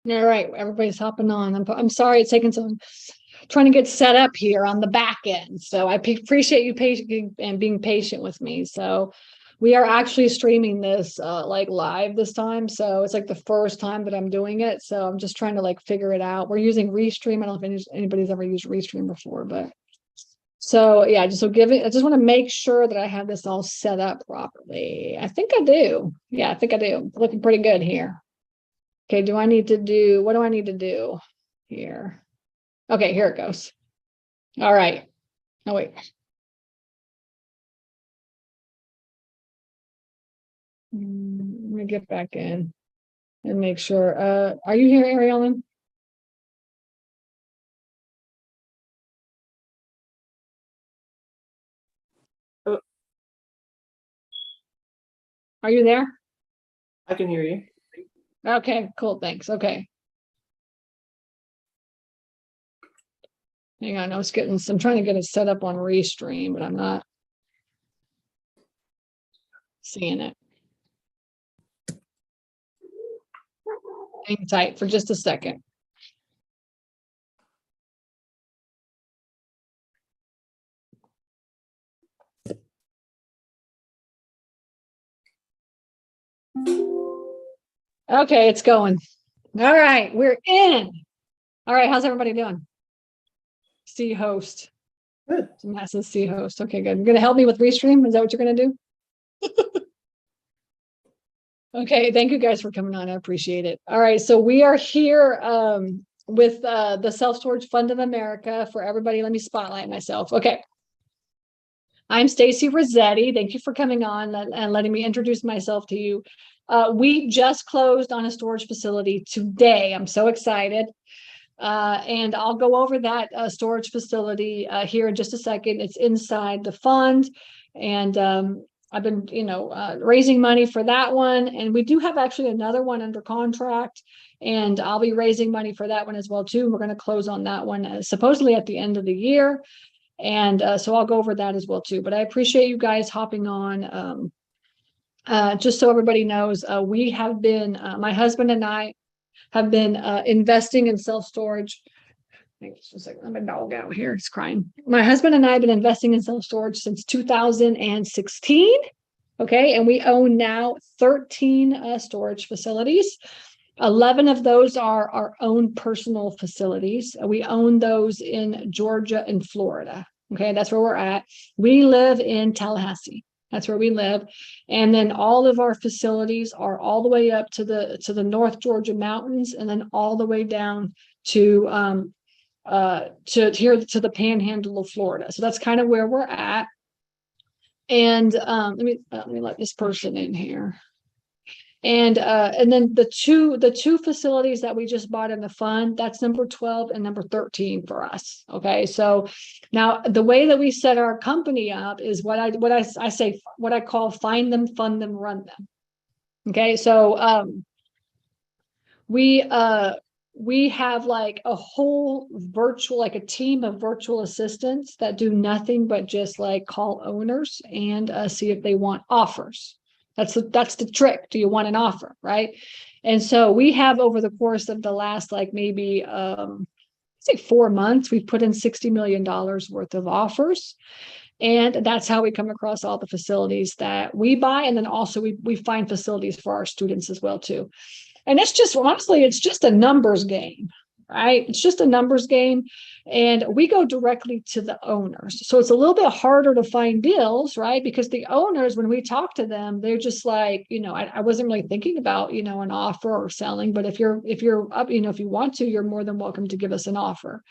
All right, everybody's hopping on. I'm sorry it's taking so trying to get set up here on the back end. So I appreciate you patient and being patient with me. So we are actually streaming this like live this time. So it's like the first time that I'm doing it. So I'm just trying to like figure it out. We're using Restream. I don't know if anybody's ever used Restream before, but so yeah, just so give it. I just want to make sure that I have this all set up properly. I think I do. Yeah, I think I do. Looking pretty good here. Okay, what do I need to do here? Okay, here it goes. All right. Oh, wait. Let me get back in and make sure. Are you here, Ariellen? Oh, Are you there? I can hear you. Okay, cool. Thanks. Okay. Hang on. I'm trying to get it set up on Restream, but I'm not seeing it. Hang tight for just a second. Okay, it's going. All right, we're in. All right, how's everybody doing? See host. Good. Massive see host. Okay, good. You're gonna help me with Restream? Is that what you're gonna do? Okay, thank you guys for coming on. I appreciate it. All right, so we are here with the Self Storage Fund of America. For everybody, let me spotlight myself. Okay. I'm Stacy Rossetti. Thank you for coming on and letting me introduce myself to you. We just closed on a storage facility today. I'm so excited. And I'll go over that storage facility here in just a second. It's inside the fund. And I've been, raising money for that one. And we do have actually another one under contract. And I'll be raising money for that one as well, too. We're going to close on that one supposedly at the end of the year. And so I'll go over that as well, too. But I appreciate you guys hopping on. Just so everybody knows, we have been, my husband and I have been investing in self-storage. Let my dog out here. He's crying. My husband and I have been investing in self-storage since 2016. Okay. And we own now 13 storage facilities. 11 of those are our own personal facilities. We own those in Georgia and Florida. Okay. That's where we're at. We live in Tallahassee. That's where we live. And then all of our facilities are all the way up to the North Georgia mountains, and then all the way down to here to the panhandle of Florida. So that's kind of where we're at. And let me let this person in here. And then the two facilities that we just bought in the fund, that's number 12 and number 13 for us. Okay. So now the way that we set our company up is what I call find them, fund them, run them. Okay. So we have like a whole virtual, like a team of virtual assistants that do nothing but just like call owners and see if they want offers. That's the trick. Do you want an offer, right? And so we have, over the course of the last like maybe say 4 months, we've put in $60 million worth of offers. And that's how we come across all the facilities that we buy. And then also we find facilities for our students as well too. And it's just, honestly, it's just a numbers game, right? It's just a numbers game. And we go directly to the owners. So it's a little bit harder to find deals, right? Because the owners, when we talk to them, they're just like, I wasn't really thinking about, an offer or selling, but if you're up, if you want to, you're more than welcome to give us an offer.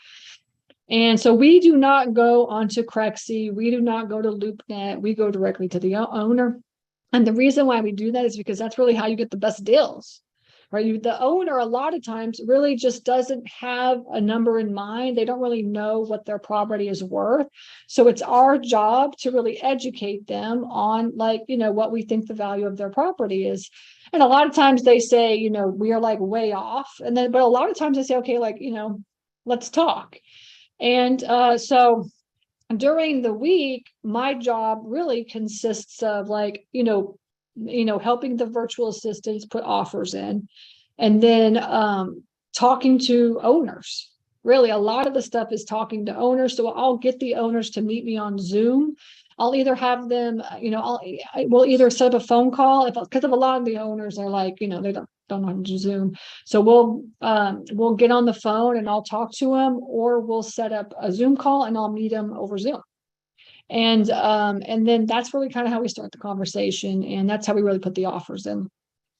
And so we do not go onto Crexi. We do not go to LoopNet. We go directly to the owner. And the reason why we do that is because that's really how you get the best deals. Right? The owner, a lot of times, really just doesn't have a number in mind. They don't really know what their property is worth. So it's our job to really educate them on, what we think the value of their property is. And a lot of times they say, we are like way off. But a lot of times they say, okay, let's talk. And so during the week, my job really consists of helping the virtual assistants put offers in. And then talking to owners. Really, a lot of the stuff is talking to owners. So I'll get the owners to meet me on Zoom. I'll either have them, we'll either set up a phone call because of a lot of the owners are like, they don't know how to do Zoom. So we'll get on the phone and I'll talk to them, or we'll set up a Zoom call and I'll meet them over Zoom. And then that's really kind of how we start the conversation, and that's how we really put the offers in.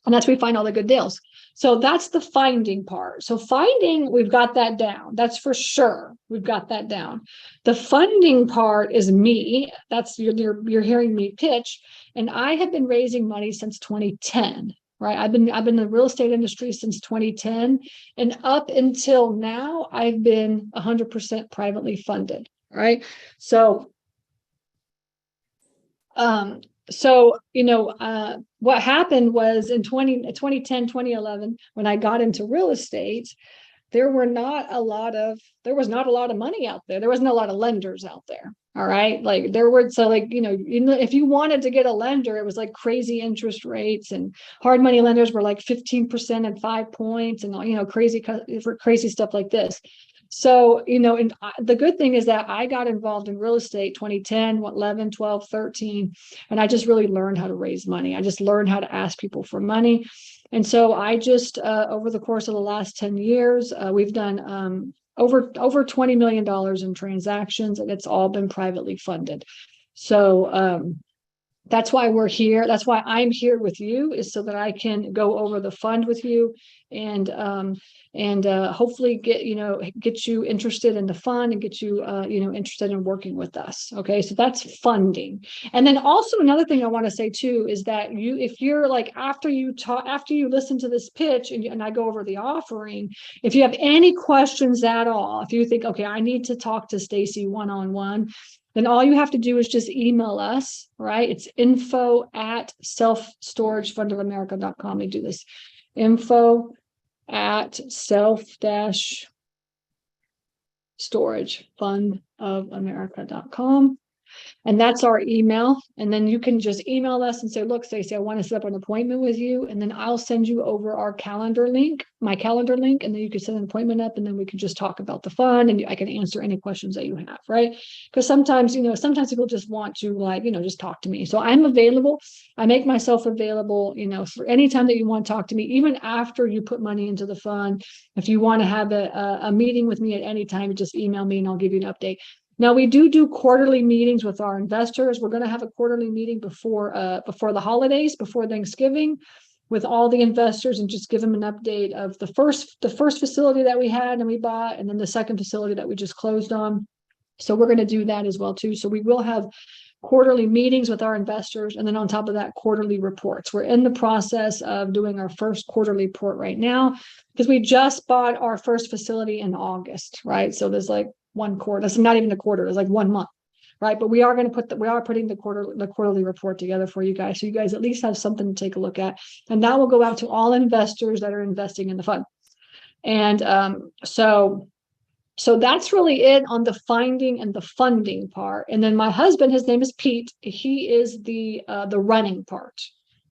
And that's where we find all the good deals. So that's the finding part. So finding, we've got that down. That's for sure. We've got that down. The funding part is me. That's you're hearing me pitch. And I have been raising money since 2010, right? I've been in the real estate industry since 2010. And up until now, I've been 100% privately funded, right? So what happened was in 2010, 2011, when I got into real estate, there was not a lot of money out there. There wasn't a lot of lenders out there. All right. Like if you wanted to get a lender, it was like crazy interest rates, and hard money lenders were like 15% and 5 points and, crazy stuff like this. So, and the good thing is that I got involved in real estate 2010, 11, 12, 13, and I just really learned how to raise money. I just learned how to ask people for money. And so I just, over the course of the last 10 years, we've done over $20 million in transactions, and it's all been privately funded. So that's why we're here. That's why I'm here with you, is so that I can go over the fund with you and hopefully get you interested in the fund and get you interested in working with us. Okay, so that's funding. And then also another thing I want to say too is that if you're like, after you listen to this pitch and I go over the offering, if you have any questions at all, if you think, okay, I need to talk to Stacy one-on-one, then all you have to do is just email us, right? It's info@selfstoragefundofamerica.com. We do this. info@self-storagefundofamerica.com. And that's our email. And then you can just email us and say, look, Stacey, I want to set up an appointment with you. And then I'll send you over our calendar link, my calendar link. And then you can set an appointment up, and then we can just talk about the fund, and I can answer any questions that you have, right? Because sometimes people just want to just talk to me. So I'm available. I make myself available, for any time that you want to talk to me, even after you put money into the fund. If you want to have a meeting with me at any time, just email me and I'll give you an update. Now, we do quarterly meetings with our investors. We're going to have a quarterly meeting before the holidays, before Thanksgiving, with all the investors, and just give them an update of the first facility that we had and we bought, and then the second facility that we just closed on. So we're going to do that as well too. So we will have quarterly meetings with our investors, and then on top of that, quarterly reports. We're in the process of doing our first quarterly report right now, because we just bought our first facility in August, right? So there's like one quarter. That's not even a quarter. It's like 1 month, right? But we are putting the quarterly report together for you guys, so you guys at least have something to take a look at, and that will go out to all investors that are investing in the fund. And so that's really it on the finding and the funding part. And then my husband, his name is Pete. He is the running part.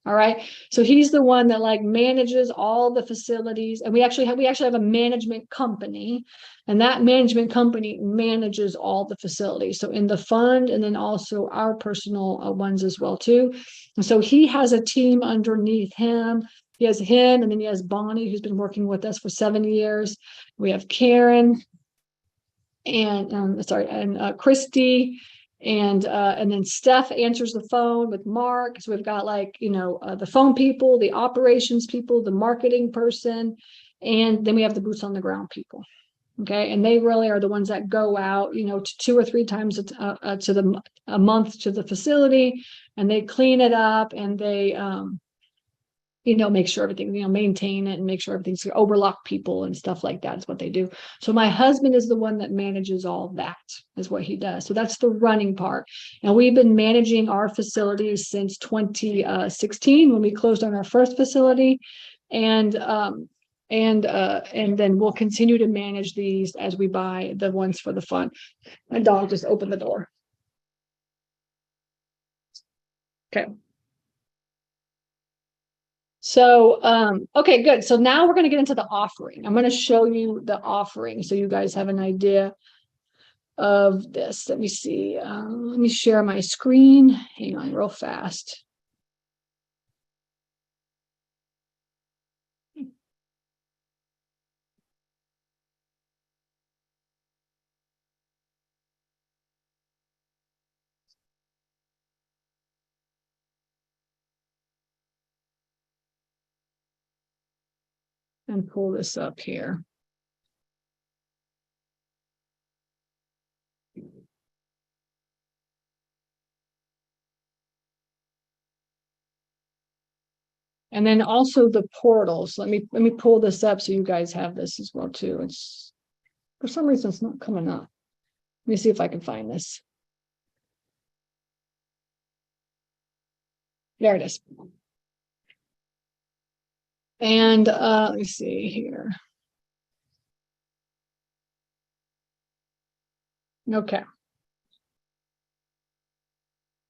All right. So he's the one that manages all the facilities. And we actually have a management company, and that management company manages all the facilities. So in the fund, and then also our personal ones as well too. And so he has a team underneath him. He has him, and then he has Bonnie, who's been working with us for 7 years. We have Karen and Christy. And then Steph answers the phone with Mark. So we've got the phone people, the operations people, the marketing person, and then we have the boots on the ground people. Okay. And they really are the ones that go out, 2 or 3 times a month to the facility, and they clean it up, and they, make sure everything, maintain it and make sure everything's overlock people and stuff like that is what they do. So my husband is the one that manages all of that, is what he does. So that's the running part. And we've been managing our facilities since 2016, when we closed on our first facility. And then we'll continue to manage these as we buy the ones for the fund. My dog just opened the door. Okay. So, okay, good. So now we're going to get into the offering. I'm going to show you the offering so you guys have an idea of this. Let me see. Let me share my screen. Hang on real fast. And pull this up here. And then also the portals. Let me pull this up so you guys have this as well too. It's for some reason it's not coming up. Let me see if I can find this. There it is. And let me see here. Okay.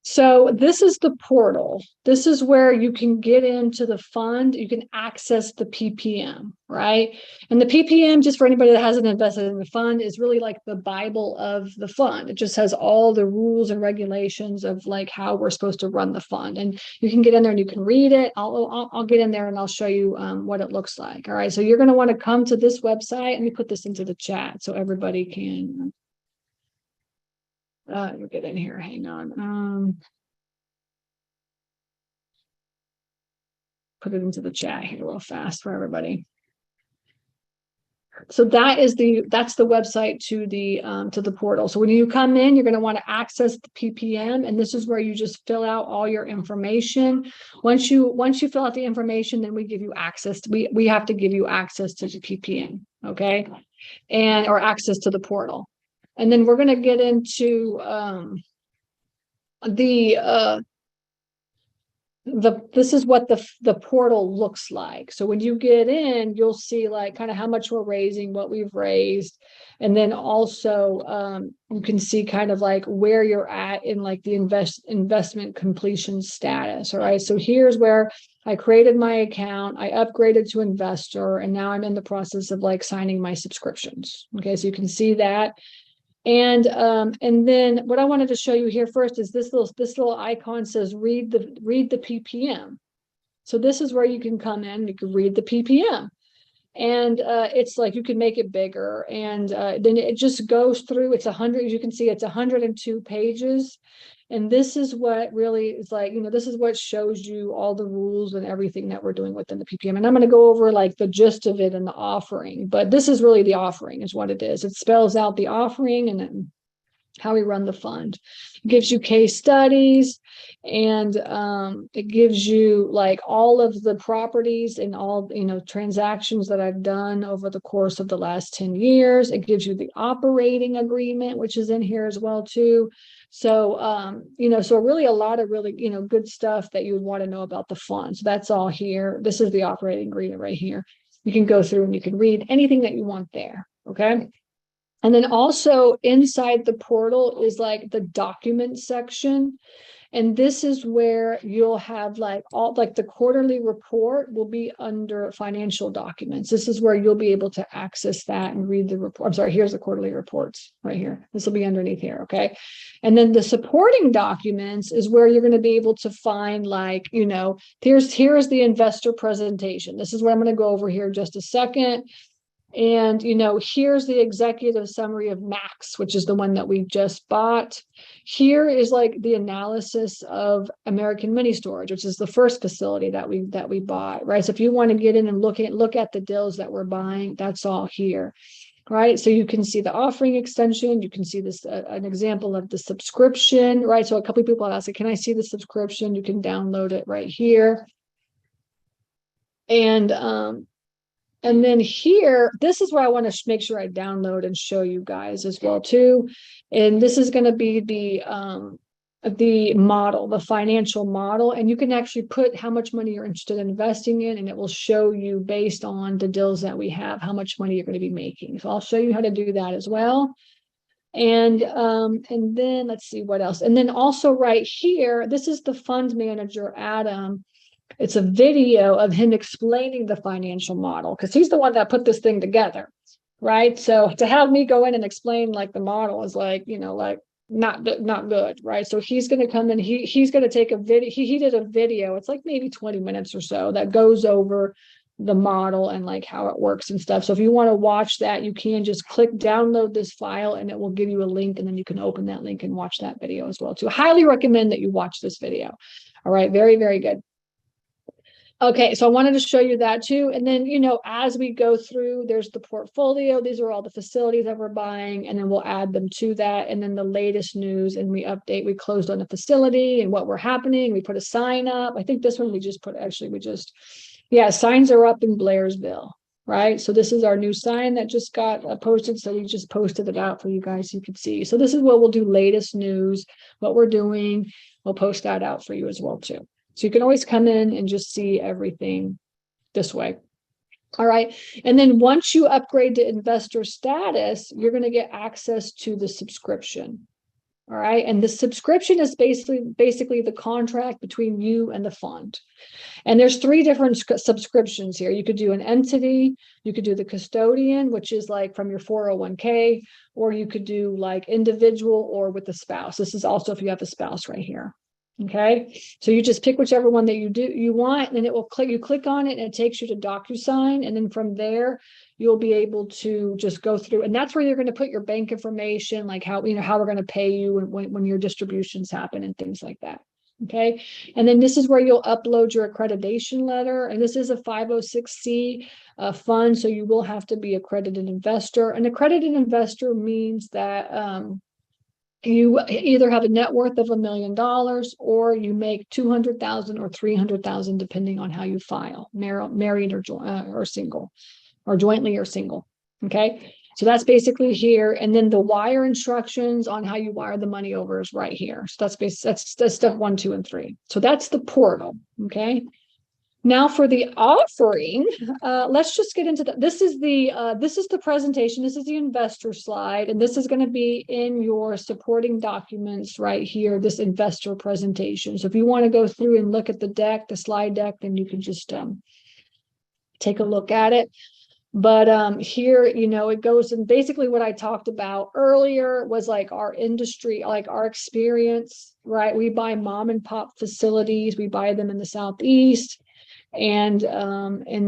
So this is the portal. This is where you can get into the fund. You can access the PPM, right? And the PPM, just for anybody that hasn't invested in the fund, is really like the Bible of the fund. It just has all the rules and regulations of like how we're supposed to run the fund. And you can get in there and you can read it. I'll get in there and I'll show you what it looks like. All right. So you're going to want to come to this website. Let me put this into the chat so everybody can get in here. Hang on. Put it into the chat here real fast for everybody. So that's the website to the portal. So when you come in, you're going to want to access the PPM, and this is where you just fill out all your information. Once you fill out the information, then we give you access. We have to give you access to the PPM, okay, and or access to the portal. And then we're going to get into this is what the portal looks like. So when you get in, you'll see like kind of how much we're raising, what we've raised, and then also you can see kind of like where you're at in like the investment completion status. All right, so here's where I created my account, I upgraded to investor, and now I'm in the process of like signing my subscriptions. Okay, so you can see that. And then what I wanted to show you here first is this little icon says read the PPM. So this is where you can come in, you can read the PPM. And it's like you can make it bigger, and then it just goes through. It's 100, as you can see, it's 102 pages. And this is what really is like, this is what shows you all the rules and everything that we're doing within the PPM. And I'm going to go over like the gist of it in the offering, but this is really the offering is what it is. It spells out the offering and then how we run the fund. It gives you case studies, and it gives you like all of the properties and all transactions that I've done over the course of the last 10 years. It gives you the operating agreement, which is in here as well too. So so really a lot of really good stuff that you would want to know about the fund. So that's all here. This is the operating agreement right here. You can go through and you can read anything that you want there. Okay. And then also inside the portal is like the document section. And this is where you'll have like all like the quarterly report will be under financial documents. This is where you'll be able to access that and read the report. I'm sorry, here's the quarterly reports right here. This will be underneath here. Okay. And then the supporting documents is where you're going to be able to find like, here's the investor presentation. This is what I'm going to go over here in just a second. And, here's the executive summary of Max, which is the one that we just bought. Here is like the analysis of American Mini Storage, which is the first facility that we bought, right? So if you want to get in and look at the deals that we're buying, that's all here, right? So you can see the offering extension. You can see this, an example of the subscription, right? So a couple of people ask, can I see the subscription? You can download it right here. And then here, this is where I want to make sure I download and show you guys as well too. And this is going to be the model, the financial model. And you can actually put how much money you're interested in investing in, and it will show you based on the deals that we have, how much money you're going to be making. So I'll show you how to do that as well. And then let's see what else. And then also right here, this is the fund manager, Adam. It's a video of him explaining the financial model because he's the one that put this thing together, right? So to have me go in and explain like the model is like, like not good, right? So he's going to come in, he's going to take a video. He did a video. It's like maybe 20 minutes or so that goes over the model and like how it works and stuff. So if you want to watch that, you can just click download this file and it will give you a link, and then you can open that link and watch that video as well too. Highly recommend that you watch this video. All right, very, very good. Okay, so I wanted to show you that too. And then, as we go through, there's the portfolio. These are all the facilities that we're buying, and then we'll add them to that. And then the latest news, and we update, we closed on a facility and what we're happening. We put a sign up. I think this one signs are up in Blairsville, right? So this is our new sign that just got posted. So we just posted it out for you guys so you can see. So this is what we'll do, latest news, what we're doing. We'll post that out for you as well too. So you can always come in and just see everything this way. All right. And then once you upgrade to investor status, you're going to get access to the subscription. All right. And the subscription is basically the contract between you and the fund. And there's 3 different subscriptions here. You could do an entity, you could do the custodian, which is like from your 401k, or you could do like individual or with a spouse. This is also if you have a spouse right here. Okay, so you just pick whichever one that you want, and then it will you click on it and it takes you to DocuSign, and then from there you'll be able to just go through, and that's where you're going to put your bank information, like how we're going to pay you when your distributions happen and things like that. Okay, and then this is where you'll upload your accreditation letter, and this is a 506c fund, so you will have to be accredited investor. An accredited investor means that you either have a net worth of $1 million, or you make 200,000 or 300,000, depending on how you file, married or single, or jointly or single. Okay, so that's basically here, and then the wire instructions on how you wire the money over is right here. So that's step 1, 2, and 3. So that's the portal. Okay. Now for the offering, let's just get into that. This is the presentation. This is the investor slide, and this is going to be in your supporting documents right here, this investor presentation. So if you want to go through and look at the slide deck, then you can just take a look at it. But here, it goes, and basically what I talked about earlier was like our industry, like our experience, right? We buy mom and pop facilities. We buy them in the Southeast. And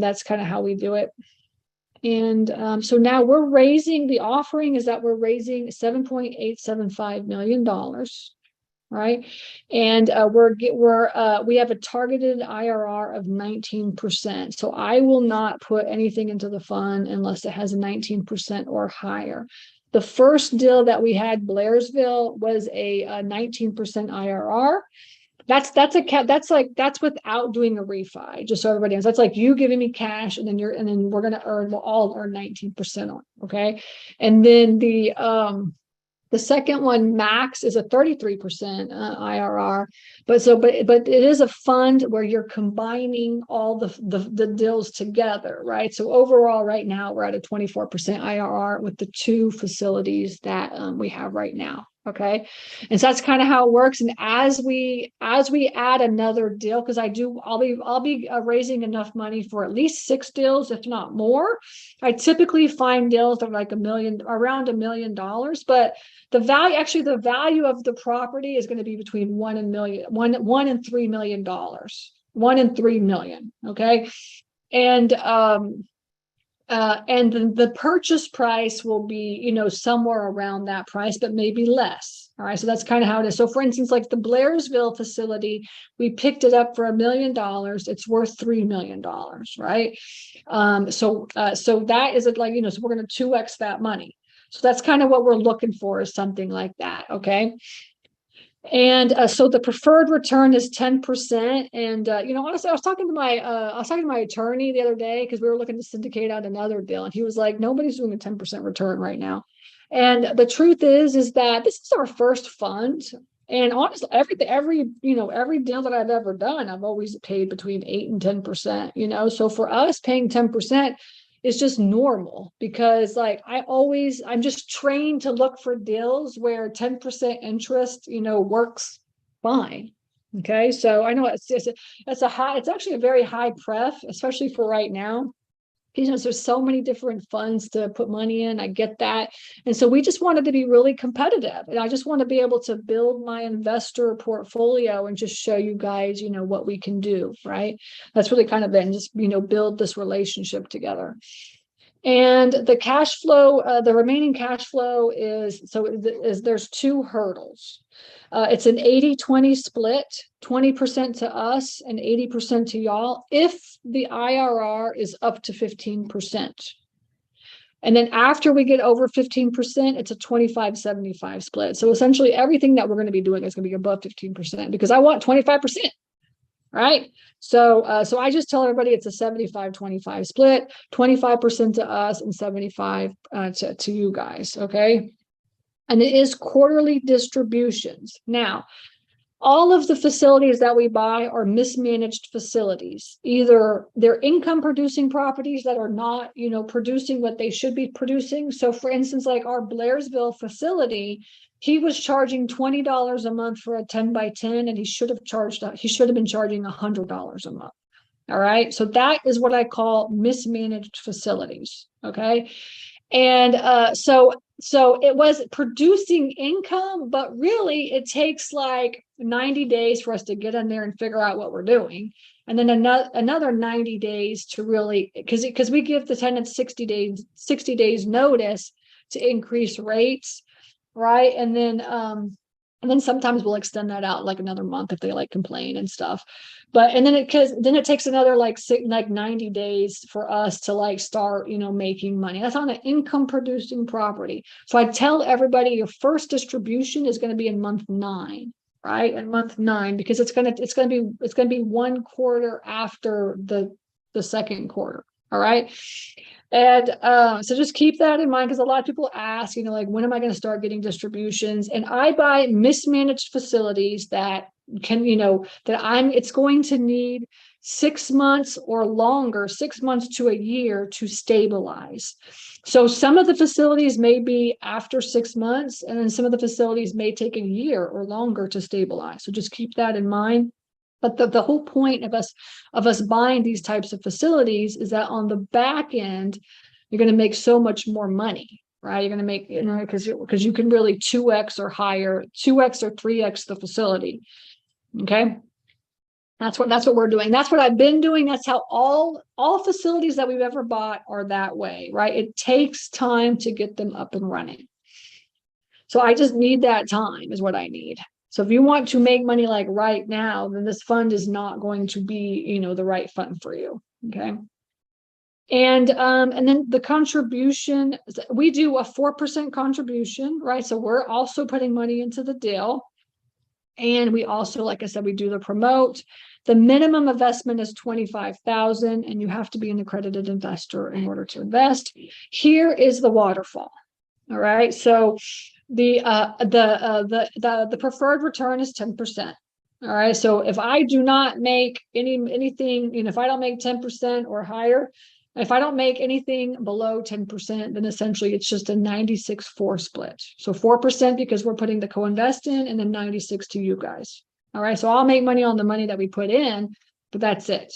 that's kind of how we do it. And so now the offering is that we're raising $7.875 million, right? And we have a targeted IRR of 19%. So I will not put anything into the fund unless it has a 19% or higher. The first deal that we had, Blairsville, was a 19% IRR. That's without doing a refi, just so everybody knows. That's like you giving me cash, and then we'll all earn 19% on it. Okay. And then the second one, Max, is a 33% IRR, but it is a fund where you're combining all the deals together, right? So overall, right now we're at a 24% IRR with the 2 facilities that we have right now. Okay, and so that's kind of how it works. And as we add another deal, because I'll be raising enough money for at least 6 deals, if not more. I typically find deals that are like around $1 million, but the value of the property is going to be between $1 and $3 million, $1 and $3 million. Okay, and the purchase price will be, somewhere around that price, but maybe less. All right. So that's kind of how it is. So for instance, like the Blairsville facility, we picked it up for $1 million. It's worth $3 million. Right. So that is like, so we're going to 2x that money. So that's kind of what we're looking for, is something like that. Okay. And so the preferred return is 10%. And honestly, I was talking to my attorney the other day, because we were looking to syndicate out another deal, and he was like, nobody's doing a 10% return right now. And the truth is that this is our first fund. And honestly, every deal that I've ever done, I've always paid between 8 and 10%. So for us, paying 10% is just normal, because like I'm just trained to look for deals where 10% interest, works fine. Okay, so I know it's actually a very high pref, especially for right now. Because there's so many different funds to put money in. I get that. And so we just wanted to be really competitive. And I just want to be able to build my investor portfolio and just show you guys, what we can do, right? That's really kind of been just, build this relationship together. And the cash flow, the remaining cash flow is there's two hurdles. It's an 80-20 split, 20% to us and 80% to y'all, if the IRR is up to 15%. And then after we get over 15%, it's a 25-75 split. So essentially everything that we're going to be doing is going to be above 15% because I want 25%. Right. So I just tell everybody it's a 75-25 split, 25% to us and 75 to you guys. Okay. And it is quarterly distributions. Now, all of the facilities that we buy are mismanaged facilities. Either they're income producing properties that are not, producing what they should be producing. So for instance, like our Blairsville facility, he was charging $20 a month for a 10x10, and he should have been charging $100 a month. All right. So that is what I call mismanaged facilities. Okay. And so it was producing income, but really it takes like 90 days for us to get in there and figure out what we're doing. And then another 90 days to really, because we give the tenants 60 days notice to increase rates. Right. And then sometimes we'll extend that out like another month if they like complain and stuff. Then it takes another like 90 days for us to like start, making money. That's on an income producing property. So I tell everybody your first distribution is going to be in month 9, right? In month 9, because it's going to be 1 quarter after the second quarter. All right. And so just keep that in mind, because a lot of people ask, like, when am I going to start getting distributions? And I buy mismanaged facilities that can, it's going to need 6 months or longer, 6 months to a year to stabilize. So some of the facilities may be after 6 months, and then some of the facilities may take a year or longer to stabilize. So just keep that in mind. But the whole point of us buying these types of facilities is that on the back end, you're going to make so much more money, right? You're going to make, because you can really 2x or higher, 2x or 3x the facility. Okay. That's what we're doing. That's what I've been doing. That's how all facilities that we've ever bought are that way, right? It takes time to get them up and running. So I just need that time is what I need. So if you want to make money like right now, then this fund is not going to be, the right fund for you. Okay. And then the contribution, we do a 4% contribution, right? So we're also putting money into the deal. And we also, like I said, we do the promote. The minimum investment is $25,000, and you have to be an accredited investor in order to invest. Here is the waterfall. All right. So the preferred return is 10%. All right. So if I do not make anything, if I don't make 10% or higher, if I don't make anything below 10%, then essentially it's just a 96-4 split. So 4% because we're putting the co-invest in, and then 96 to you guys. All right. So I'll make money on the money that we put in, but that's it.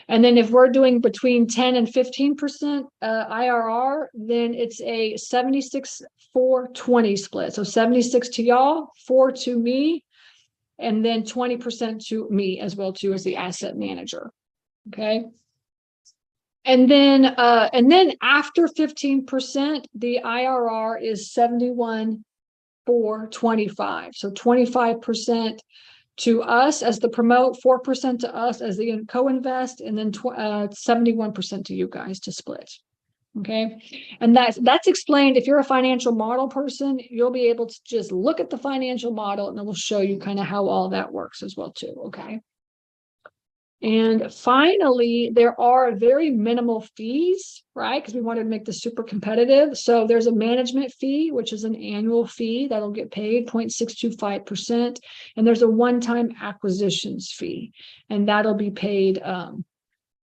And then if we're doing between 10 and 15% IRR, then it's a 76-4-20 split. So 76 to y'all, 4 to me, and then 20% to me as well too, as the asset manager. Okay. And then after 15%, the IRR is 71-4-25. So 25% to us as the promote, 4% to us as the co-invest, and then 71% to you guys to split. Okay. And that's explained. If you're a financial model person, you'll be able to just look at the financial model, and it will show you kind of how all that works as well too. Okay. And finally, there are very minimal fees, right? Because we wanted to make this super competitive. So there's a management fee, which is an annual fee that'll get paid 0.625%. And there's a one-time acquisitions fee, and that'll be paid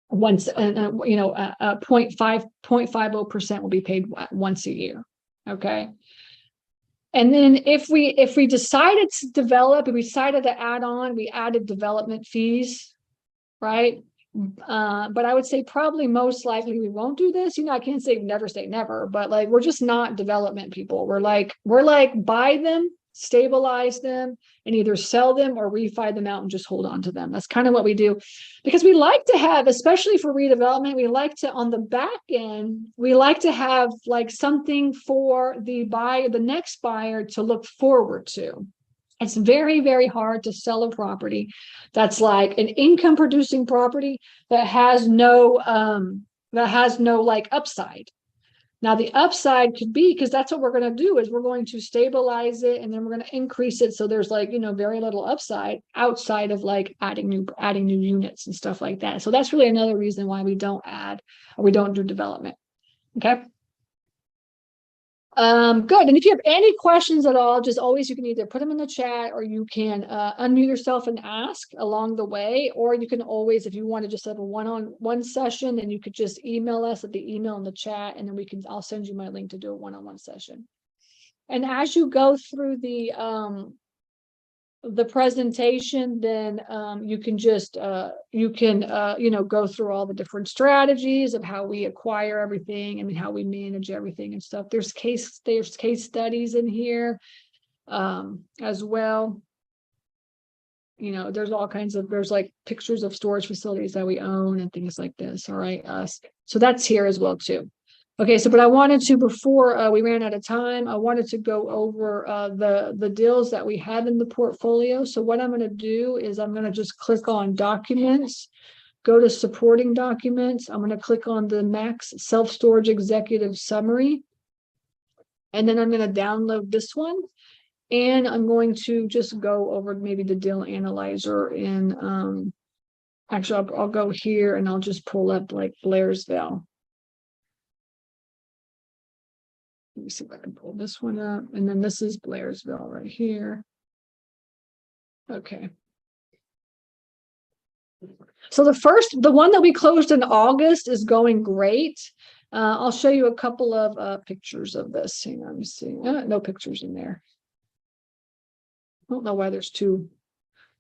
once, 0.50% will be paid once a year. Okay. And then if we decided to develop, if we decided to add on, we added development fees, right? But I would say probably most likely we won't do this. I can't say never, but like we're just not development people. We're like buy them, stabilize them, and either sell them or refi them out and just hold on to them. That's kind of what we do, because we like to have, especially for redevelopment, we like to, on the back end, we like to have like something for the next buyer to look forward to. It's very, very hard to sell a property that's like an income producing property that has no like upside. Now the upside could be, because that's what we're going to do, is we're going to stabilize it and then we're going to increase it. So there's like, very little upside outside of like adding new units and stuff like that. So that's really another reason why we don't add, or we don't do development. Okay. Good. And if you have any questions at all, just always, you can either put them in the chat, or you can unmute yourself and ask along the way, or you can always, if you want to just have a one-on-one session, then you could just email us at the email in the chat, and then I'll send you my link to do a one-on-one session. And as you go through the presentation, then you can just go through all the different strategies of how we acquire everything and how we manage everything and stuff. There's case studies in here as well. There's all kinds of, there's like pictures of storage facilities that we own and things like this. All right. So that's here as well too. Okay, so but I wanted to, before we ran out of time, I wanted to go over the deals that we have in the portfolio. So what I'm going to do is I'm going to just click on documents, go to supporting documents. I'm going to click on the Max Self-Storage Executive Summary. And then I'm going to download this one. And I'm going to just go over maybe the deal analyzer in, actually, I'll go here and I'll just pull up like Blairsville. Let me see if I can pull this one up. And then this is Blairsville right here. Okay. So the one that we closed in August is going great. I'll show you a couple of pictures of this. Hang on, let me see. No pictures in there. I don't know why there's two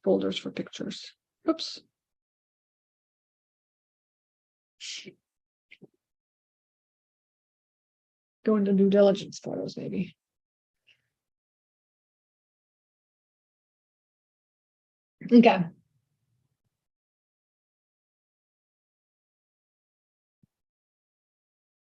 folders for pictures. Oops. Go into due diligence photos, maybe. Okay.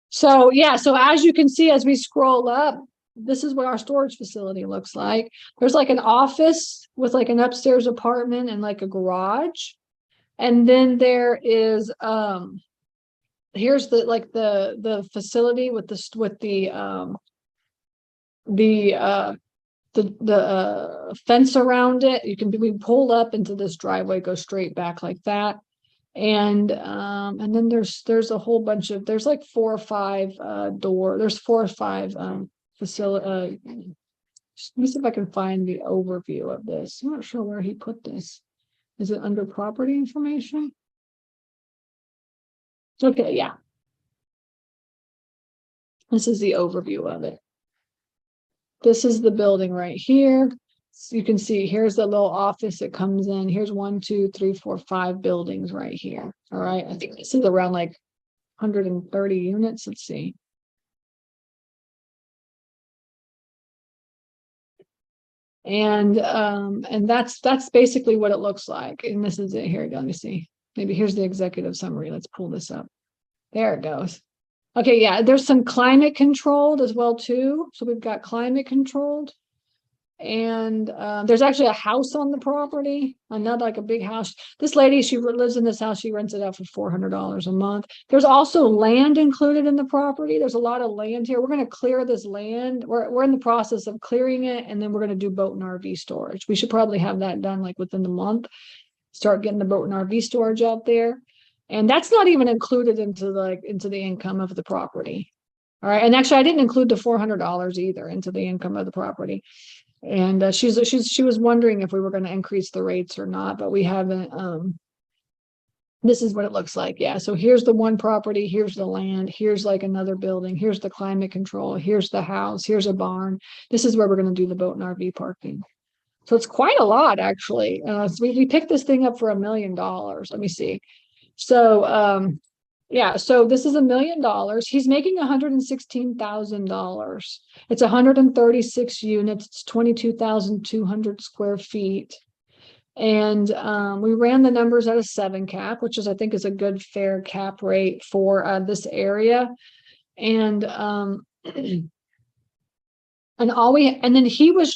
So yeah, so as you can see, as we scroll up, this is what our storage facility looks like. There's like an office with like an upstairs apartment and like a garage. And then there is here's the facility with the fence around it. We pull up into this driveway, go straight back like that. And then there's a whole bunch of, there's like 4 or 5 there's 4 or 5 facility. Let me see if I can find the overview of this. I'm not sure where he put this. Is it under property information? Okay, yeah. This is the overview of it. This is the building right here. So you can see here's the little office that comes in. Here's 1, 2, 3, 4, 5 buildings right here. All right. I think this is around like 130 units. Let's see. And that's basically what it looks like. And this is it. Here we go. Let me see. Maybe here's the executive summary. Let's pull this up. There it goes. Okay, yeah, there's some climate controlled as well too. So we've got climate controlled. And there's actually a house on the property, not like a big house. This lady, she lives in this house. She rents it out for $400 a month. There's also land included in the property. There's a lot of land here. We're going to clear this land. We're in the process of clearing it, and then we're going to do boat and RV storage. We should probably have that done like within the month. Start getting the boat and RV storage out there, and that's not even included into the income of the property. All right, and actually, I didn't include the $400 either into the income of the property. And she was wondering if we were going to increase the rates or not, but we haven't This is what it looks like. Yeah. So here's the one property. Here's the land. Here's like another building. Here's the climate control. Here's the house. Here's a barn. This is where we're going to do the boat and RV parking. So it's quite a lot, actually. So we picked this thing up for $1 million. Let me see. So, yeah, so this is $1 million. He's making $116,000. It's 136 units. It's 22,200 square feet. And we ran the numbers at a 7 cap, which is, I think, is a good fair cap rate for this area. And and then he was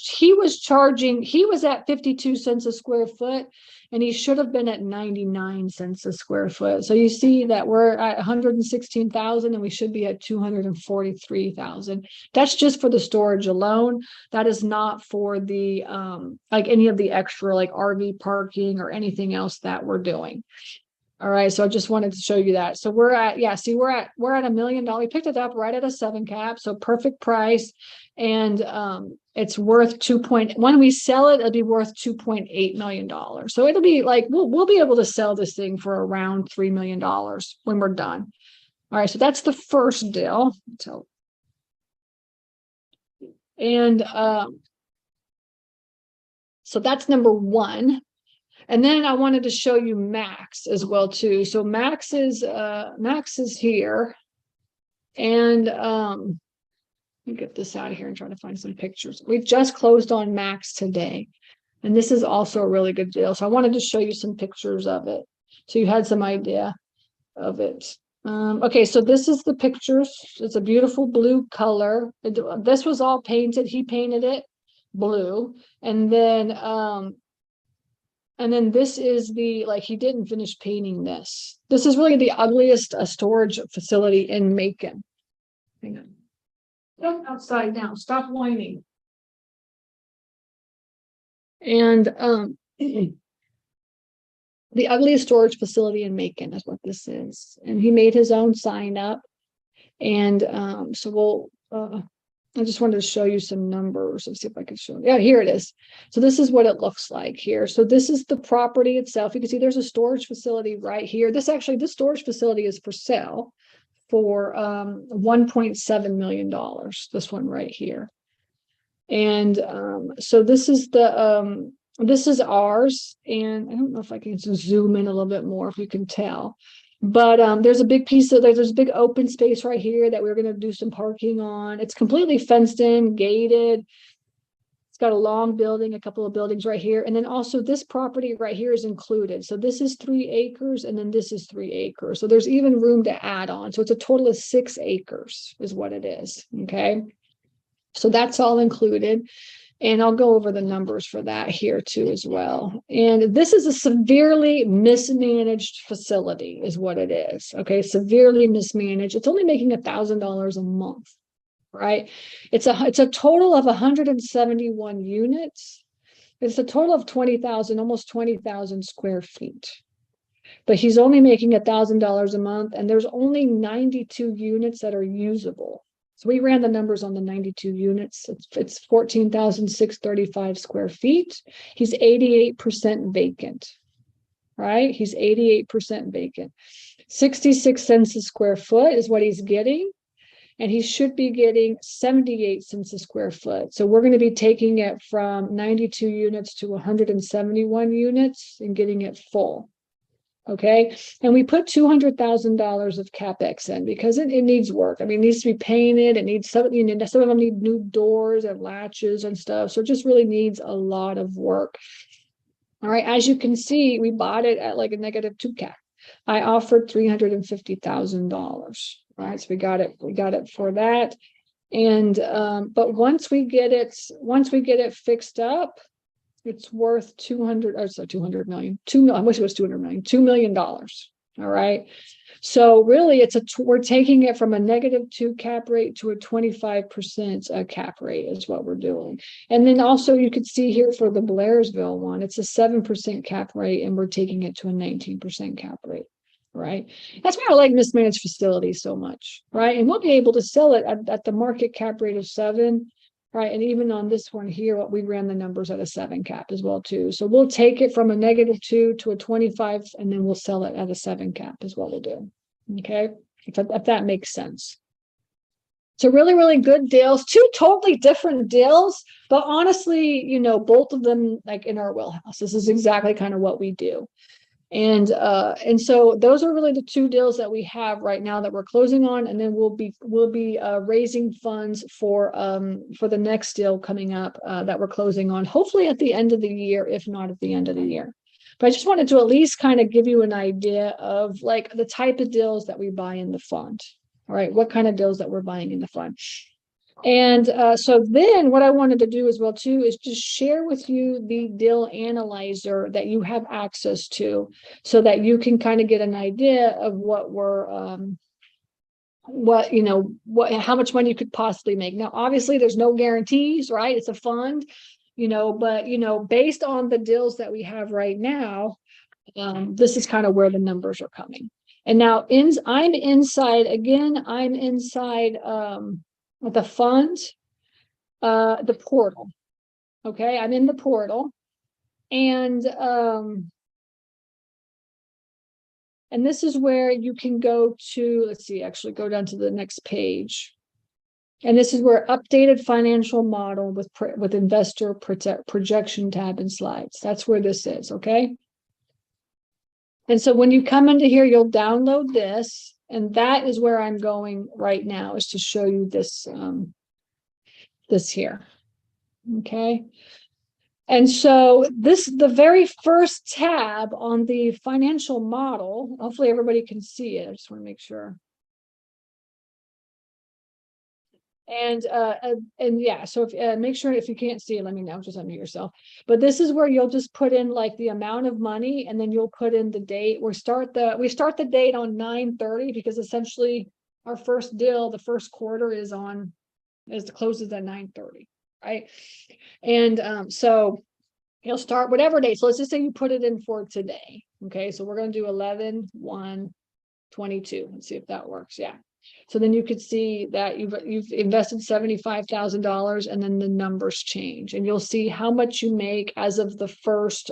charging, he was at 52 cents a square foot, and he should have been at 99 cents a square foot. So you see that we're at 116,000 and we should be at 243,000. That's just for the storage alone. That is not for the like any of the extra like RV parking or anything else that we're doing. All right, so I just wanted to show you that. So we're at, yeah, see, we're at $1 million. We picked it up right at a 7 cap, so perfect price. And it's worth when we sell it, it'll be worth $2.8 million. So it'll be like, we'll be able to sell this thing for around $3 million when we're done. All right, so that's the first deal. So, and so that's number one. And then I wanted to show you Max as well too. So Max is here. And let me get this out of here and try to find some pictures. We just closed on Max today. And this is also a really good deal. So I wanted to show you some pictures of it, so you had some idea of it. Okay, so this is the pictures. It's a beautiful blue color. This was all painted. He painted it blue. And then this is like, he didn't finish painting this. This is really the ugliest storage facility in Macon. Hang on. Go outside now. Stop whining. And the ugliest storage facility in Macon is what this is. And he made his own sign up. And so I just wanted to show you some numbers. Let's see if I can show. Yeah, here it is. So this is what it looks like here. So this is the property itself. You can see there's a storage facility right here. This storage facility is for sale for $1.7 million. This one right here. And so this is this is ours. And I don't know if I can zoom in a little bit more if you can tell. But there's a big there's a big open space right here that we're going to do some parking on. It's completely fenced in, gated. It's got a long building, a couple of buildings right here. And then also this property right here is included. So this is 3 acres and then this is 3 acres. So there's even room to add on. So it's a total of 6 acres is what it is. Okay. So that's all included. And I'll go over the numbers for that here too as well. And this is a severely mismanaged facility is what it is. Okay, severely mismanaged. It's only making $1,000 a month, right? It's a total of 171 units. It's a total of 20,000, almost 20,000 square feet. But he's only making $1,000 a month, and there's only 92 units that are usable. So we ran the numbers on the 92 units. It's 14,635 square feet. He's 88% vacant, right? He's 88% vacant. 66 cents a square foot is what he's getting. And he should be getting 78 cents a square foot. So we're going to be taking it from 92 units to 171 units and getting it full. Okay, and we put $200,000 of CapEx in because it needs work. I mean, it needs to be painted. It needs some of them need new doors and latches and stuff. So it just really needs a lot of work. All right, as you can see, we bought it at like a -2 cap. I offered $350,000. Right, so we got it for that. And but once we get it fixed up, it's worth 200 million. I wish it was 200 million, $2 million. All right. So really we're taking it from a -2 cap rate to a 25% cap rate is what we're doing. And then also you could see here for the Blairsville one, it's a 7% cap rate and we're taking it to a 19% cap rate. Right. That's why I like mismanaged facilities so much. Right. And we'll be able to sell it at the market cap rate of 7. right? And even on this one here, what we ran the numbers at a 7 cap as well too. So we'll take it from a -2 to a 25, and then we'll sell it at a 7 cap is what we'll do. Okay, if that makes sense. So really, really good deals, two totally different deals, but honestly, you know, both of them like in our wheelhouse. This is exactly kind of what we do. And so those are really the two deals that we have right now that we're closing on, and then we'll be raising funds for the next deal coming up that we're closing on, hopefully at the end of the year, if not at the end of the year. But I just wanted to at least kind of give you an idea of like the type of deals that we buy in the fund. All right, what kind of deals that we're buying in the fund. And so then what I wanted to do as well too is just share with you the deal analyzer that you have access to, so that you can kind of get an idea of what we're how much money you could possibly make. Now obviously there's no guarantees, right? It's a fund, but based on the deals that we have right now, this is kind of where the numbers are coming. And now I'm inside the fund, the portal. Okay, I'm in the portal, and this is where you can go to, let's see, actually go down to the next page. And this is where updated financial model with investor projection tab and slides. That's where this is, okay? And so when you come into here, you'll download this, and that is where I'm going right now, is to show you this, this here. Okay. And so the very first tab on the financial model, hopefully everybody can see it. I just want to make sure. And yeah, so if make sure, if you can't see it, let me know, just unmute yourself. But this is where you'll just put in like the amount of money, and then you'll put in the date. We start the date on 9/30, because essentially our first deal, the first quarter closes at 9/30, right? And so you'll start whatever date. So let's just say you put it in for today. Okay, so we're going to do 11/1/22. Let's see if that works. Yeah. So then you could see that you've invested $75,000, and then the numbers change, and you'll see how much you make as of the first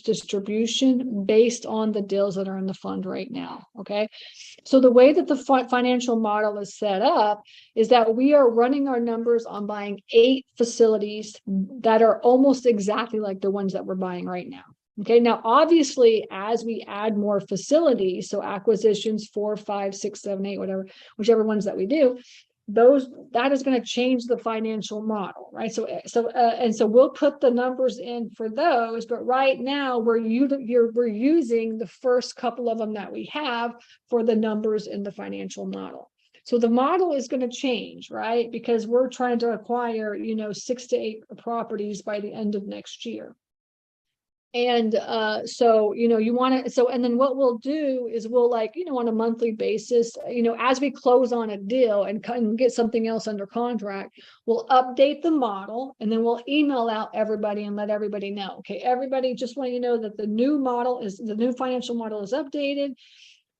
distribution based on the deals that are in the fund right now. Okay, so the way that the financial model is set up is that we are running our numbers on buying 8 facilities that are almost exactly like the ones that we're buying right now. Okay, now obviously, as we add more facilities, so acquisitions 4, 5, 6, 7, 8, whatever, whichever ones that we do, that is going to change the financial model, right? So we'll put the numbers in for those, but right now we're using the first couple of them that we have for the numbers in the financial model. So the model is going to change, right? Because we're trying to acquire, 6 to 8 properties by the end of next year. And so you want to, and then what we'll do is we'll on a monthly basis, as we close on a deal and get something else under contract, we'll update the model, and then we'll email out everybody and let everybody know, okay, everybody, just want you to know that the new financial model is updated.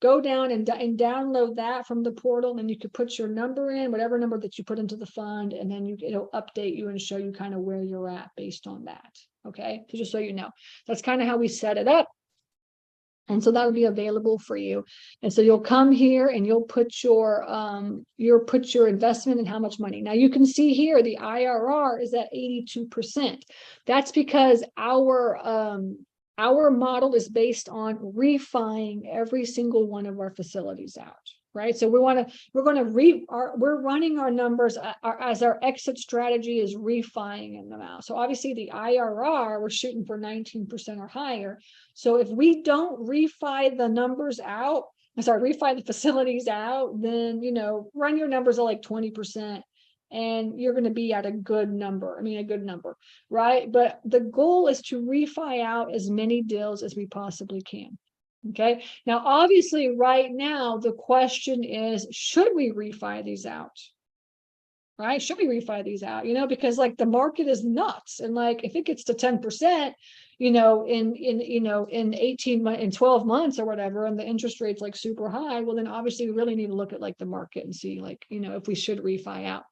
Go down and download that from the portal, and you could put your number in, whatever number that you put into the fund, and then it'll update you and show you kind of where you're at based on that. Okay, so just so you know, that's kind of how we set it up. And so that'll be available for you. And so you'll come here and you'll put your investment and how much money. Now you can see here the IRR is at 82%. That's because our model is based on refining every single one of our facilities out, right? So we're running our numbers as our exit strategy is refining them out. So obviously the IRR, we're shooting for 19% or higher. So if we don't refi the facilities out, then, run your numbers at like 20%. And you're going to be at a good number, right? But the goal is to refi out as many deals as we possibly can. Okay. Now, obviously, right now, the question is, should we refi these out? Right? Should we refi these out? Because the market is nuts. And if it gets to 10%, in 18 months, in 12 months or whatever, and the interest rate's super high, well, then obviously we really need to look at the market and see if we should refi out.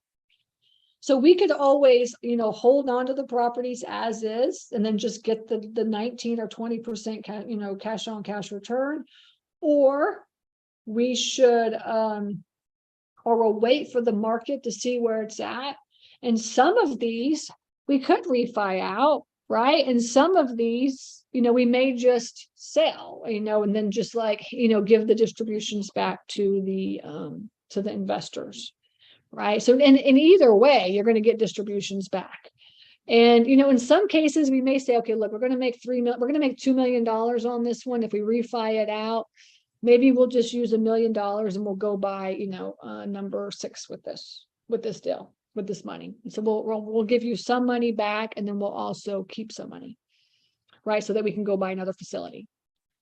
So we could always, hold on to the properties as is, and then just get the 19 or 20% cash on cash return. Or we should, or we'll wait for the market to see where it's at. And some of these we could refi out, right? And some of these, we may just sell, and then just give the distributions back to the investors, right? So in either way, you're going to get distributions back. And in some cases, we may say, okay, look, we're going to make we're going to make $2 million on this one. If we refi it out, maybe we'll just use $1 million and we'll go buy, number 6 with this deal, with this money. And so we'll give you some money back, and then we'll also keep some money, right? So that we can go buy another facility.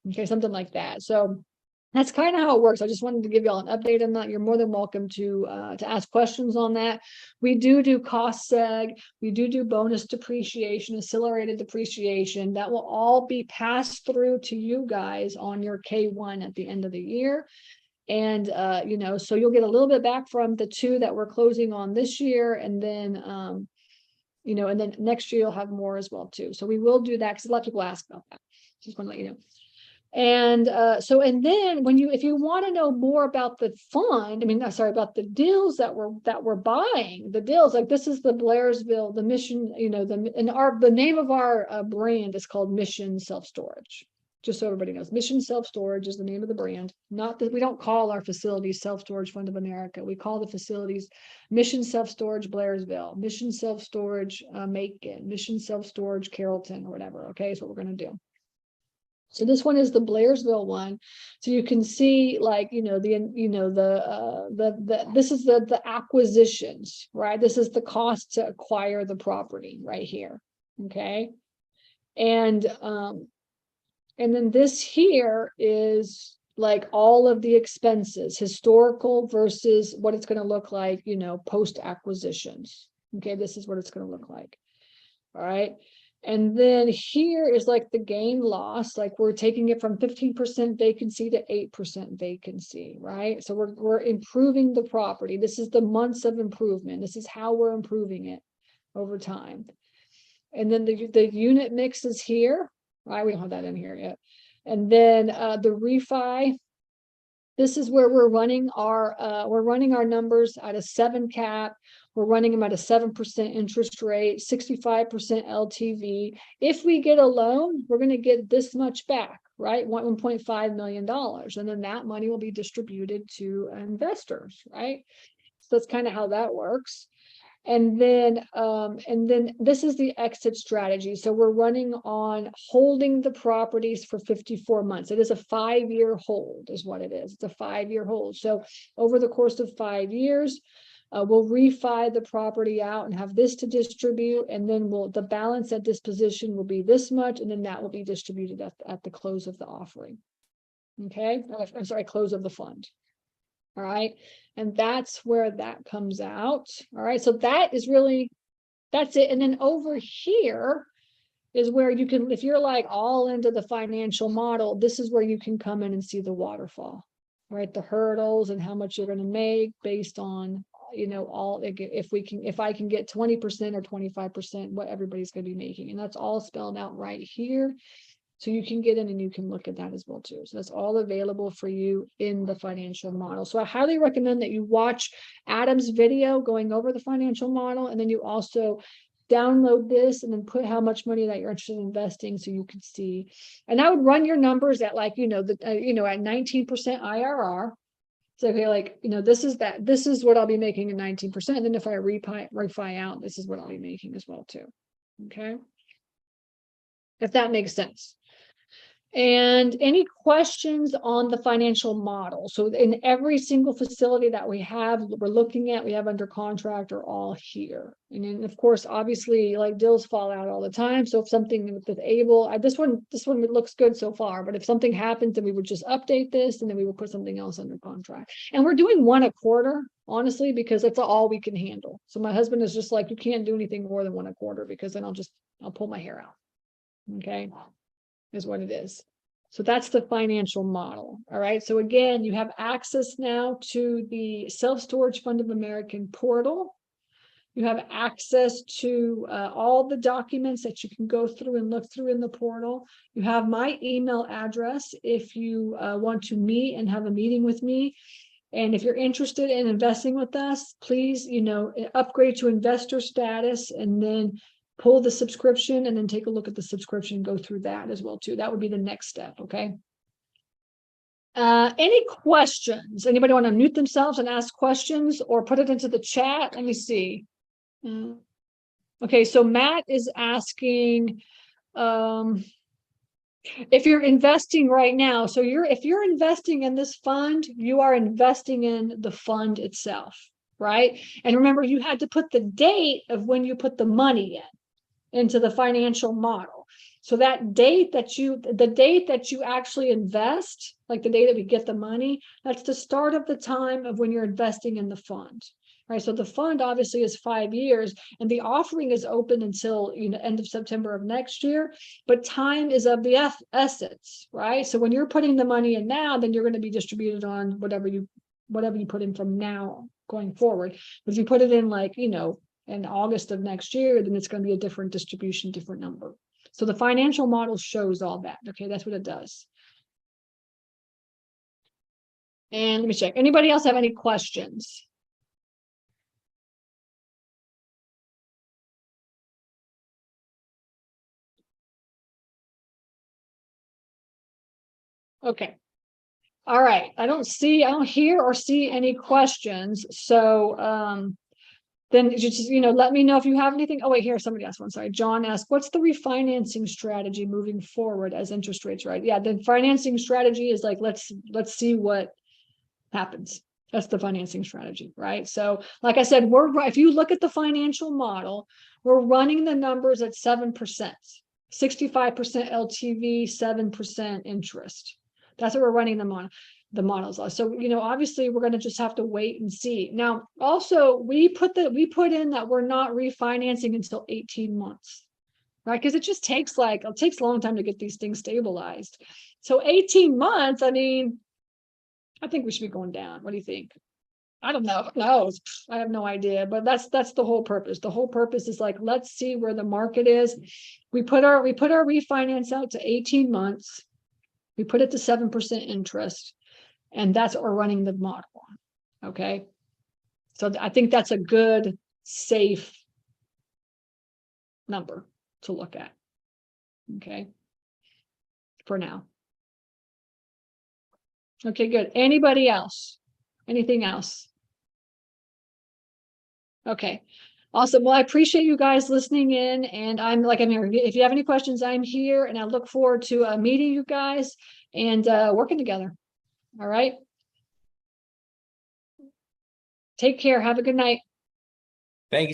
Okay, something like that. So that's kind of how it works. I just wanted to give y'all an update on that. You're more than welcome to ask questions on that. We do cost seg. We do bonus depreciation, accelerated depreciation. That will all be passed through to you guys on your K1 at the end of the year. And, so you'll get a little bit back from the 2 that we're closing on this year. And then, and then next year you'll have more as well too. So we will do that because a lot of people ask about that. Just want to let you know. And and then if you want to know more about the fund, about the deals that we're buying, the deals, like this is the Blairsville, the Mission, the name of our brand is called Mission Self-Storage. Just so everybody knows, Mission Self-Storage is the name of the brand. Not that we don't call our facilities Self-Storage Fund of America. We call the facilities Mission Self-Storage Blairsville, Mission Self-Storage Macon, Mission Self-Storage Carrollton, or whatever. Okay, is what we're going to do. So this one is the Blairsville one. So you can see this is the acquisitions, right? This is the cost to acquire the property right here. Okay. And then this here is like all of the expenses, historical versus what it's going to look like, post acquisitions. Okay. This is what it's going to look like. All right. And then here is like the gain loss, like we're taking it from 15% vacancy to 8% vacancy, right? So we're improving the property. This is the months of improvement. This is how we're improving it over time. And then the unit mix is here, right? We don't have that in here yet. And then the refi, this is where we're running our numbers at a 7 cap. We're running them at a 7% interest rate, 65% LTV. If we get a loan, we're going to get this much back, right? $1.5 million. And then that money will be distributed to investors, right? So that's kind of how that works. And then this is the exit strategy. So we're running on holding the properties for 54 months. It is a 5-year hold is what it is. It's a 5-year hold. So over the course of 5 years, we'll refi the property out and have this to distribute. And then the balance at disposition will be this much. And then that will be distributed at the close of the offering. Okay. I'm sorry, close of the fund. All right. And that's where that comes out. All right. So that's it. And then over here is where you can, if you're like all into the financial model, this is where you can come in and see the waterfall, right? The hurdles and how much you're going to make based on, if I can get 20% or 25%, what everybody's going to be making. And that's all spelled out right here. So you can get in and you can look at that as well too. So that's all available for you in the financial model. So I highly recommend that you watch Adam's video going over the financial model, and then you also download this and then put how much money that you're interested in investing so you can see. And I would run your numbers at at 19% IRR. So okay, this is what I'll be making at 19%. And then if I refi out, this is what I'll be making as well too. Okay. If that makes sense. And any questions on the financial model? So in every single facility that we're looking at, we have under contract are all here. And then of course, obviously like deals fall out all the time. So if something with Able, this one looks good so far, but if something happens, then we would just update this and then we will put something else under contract. And we're doing 1 a quarter, honestly, because that's all we can handle. So my husband is just like, you can't do anything more than 1 a quarter because then I'll pull my hair out. Okay, is what it is. So that's the financial model. All right. So again, you have access now to the Self-Storage Fund of America portal. You have access to all the documents that you can go through and look through in the portal. You have my email address if you want to meet and have a meeting with me. And if you're interested in investing with us, please, upgrade to investor status and then pull the subscription and then take a look at the subscription, go through that as well too. That would be the next step, okay? Any questions? Anybody want to mute themselves and ask questions or put it into the chat? Let me see. Okay, so Matt is asking, if you're investing right now, so if you're investing in this fund, you are investing in the fund itself, right? And remember, you had to put the date of when you put the money into the financial model. So that date the date that you actually invest, like the day that we get the money, that's the start of the time of when you're investing in the fund. Right, so the fund obviously is 5 years, and the offering is open until end of September of next year. But time is of the essence, right? So when you're putting the money in now, then you're going to be distributed on whatever you put in from now going forward. But if you put it in in August of next year, then it's going to be a different distribution, different number. So the financial model shows all that. Okay, that's what it does. And let me check. Anybody else have any questions? Okay. All right. I don't hear or see any questions. So then just let me know if you have anything. Oh, wait, here, somebody asked one. Sorry. John asked, what's the refinancing strategy moving forward as interest rates rise? Yeah, the financing strategy is like, let's see what happens. That's the financing strategy, right? So like I said, if you look at the financial model, we're running the numbers at 7%, 65% LTV, 7% interest. That's what we're running them on, the models are. So, obviously we're going to just have to wait and see. Now, also we put in that we're not refinancing until 18 months, right? Because it takes a long time to get these things stabilized. So 18 months, I mean, I think we should be going down. What do you think? I don't know. Who knows? I have no idea, but that's the whole purpose. The whole purpose is like, let's see where the market is. We put our refinance out to 18 months. We put it to 7% interest, and that's what we're running the model on. Okay. So I think that's a good, safe number to look at. Okay. For now. Okay, good. Anybody else? Anything else? Okay. Awesome. Well, I appreciate you guys listening in, and I'm here. If you have any questions, I'm here, and I look forward to meeting you guys and working together. All right. Take care. Have a good night. Thank you.